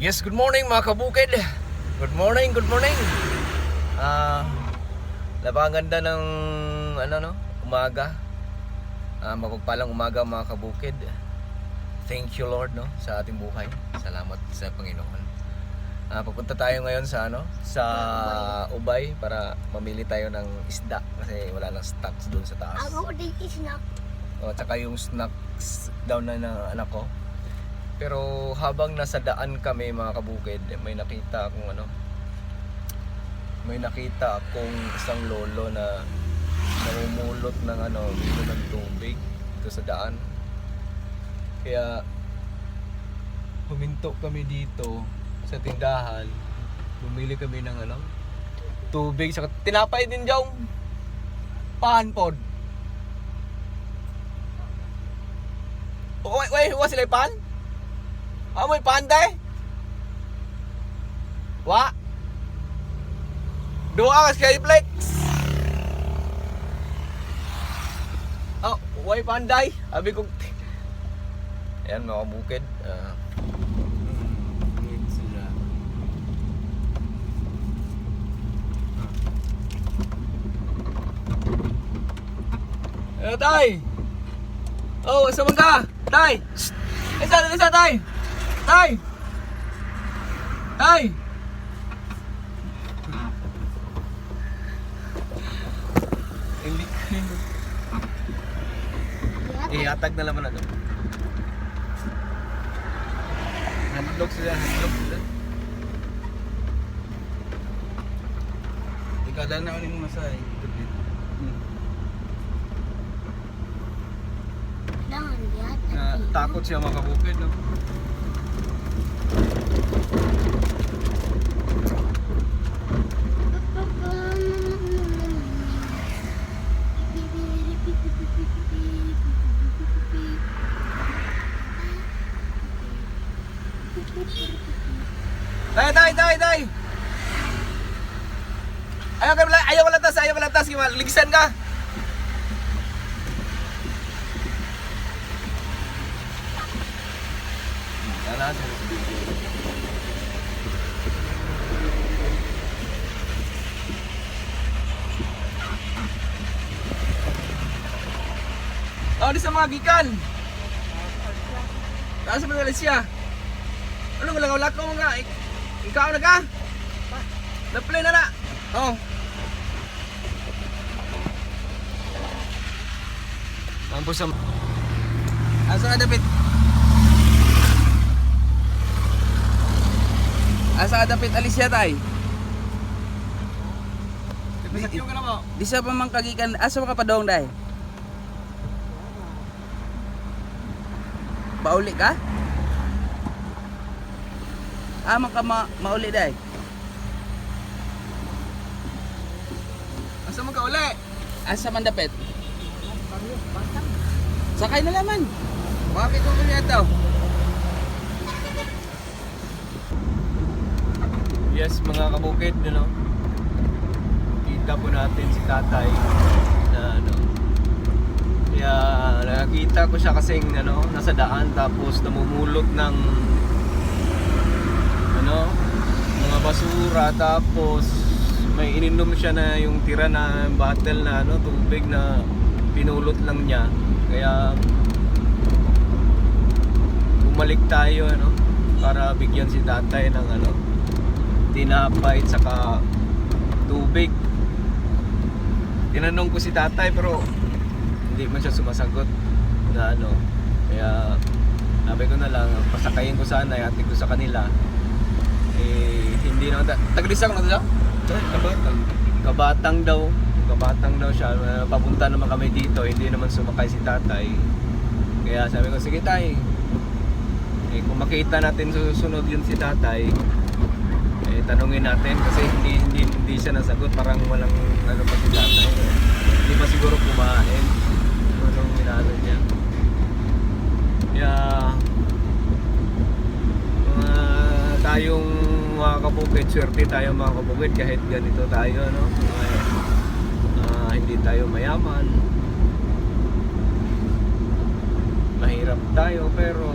Yes, good morning mga kabukid. Good morning, good morning. Napakaganda ng umaga. Mapagpalang umaga mga kabukid. Thank you Lord sa ating buhay. Salamat sa Panginoon. Pupunta tayo ngayon sa Ubay para mamili tayo ng isda kasi wala nang stocks doon sa taas. Ako din snack. Tsaka yung snacks daw na ng anak ko. Pero habang nasa daan kami mga kabukid, may nakita akong isang lolo na namumulot ng dito ng tubig dito sa daan. Kaya huminto kami dito sa tindahan, bumili kami ng tubig, saka tinapay din daw. Pan pod. Wait, wa sila pan? Amoy panday? Wa? Dua ka skyflex? Way panday? Abi ko. Ayan mga kabukid. Sila. Tay! Isa man ka! Tay! Isa, tay! Tay! Tay! Hindi ihatag na naman handlog sila. Ikala na ulit mo sa takot siya mga kabukid, no? Tay! Ayaw malatas, ligisan ka. Di sa mga gikan. Taas sa mga siya. Ano nga lang ko nga. Ikaw na ka? Na-play na. Mampu sa asa dapit Alicia tay. Di sa pamangkagikan asa ka padong day. Bauli ka? Maka mauli day. Asa mo ka uli? Asa man dapit? Sakay na laman. Bakit ko niya ito? Yes mga kabukid, kita po natin si tatay na kaya nakita ko siya kasing nasa daan tapos namumulot ng mga basura, tapos may ininom siya na yung tira na bottle na tubig na pinulot lang niya. Kaya bumalik tayo para bigyan si tatay ng tinapay saka tubig. Tinanong ko si tatay pero hindi man siya sumasagot na kaya sabi ko na lang pasakayin ko sana, ihatid ko sa kanila. Hindi na taga-Lisang na daw? Kabatang daw siya. Papunta naman kami dito, hindi naman sumakay si tatay. Kaya sabi ko, sige tay, kung makita natin susunod yun si tatay, tanungin natin kasi hindi siya nasagot, parang walang pa si tatay. Hindi pa siguro kumain anong minano niya. Kaya tayong mga kabukid, swerte tayo mga kabukid kahit ganito tayo hindi tayo mayaman, mahirap tayo, pero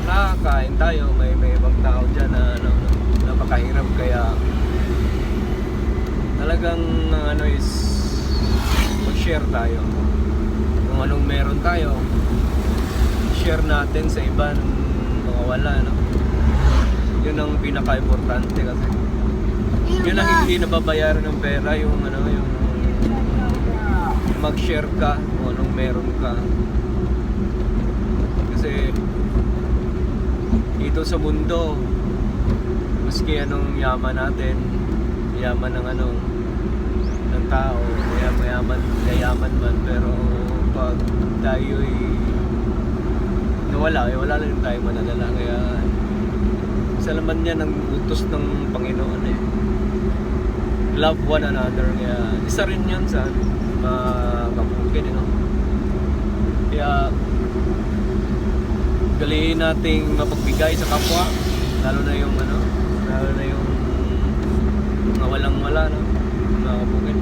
nakakain tayo. May ibang tao dyan na napakahirap, kaya talagang ano is mag-share tayo kung anong meron tayo, share natin sa iba ng mga wala, no? Yun ang pinaka-importante, kasi yun ang hindi nababayaran ng pera, yung ano, yung mag-share ka kung anong meron ka. Kasi dito sa mundo, maski anong yaman natin, yaman ng ano, ng tao, kaya yayaman man, pero pag tayo'y nawala, wala na rin tayo manadala. Kaya isa naman yan ang utos ng Panginoon eh, love one another. Kaya isa rin yun sa mga kabukid, you know? Kaya galiin nating mapagbigay sa kapwa, lalo na yung mga walang wala, no? Mga kabukid.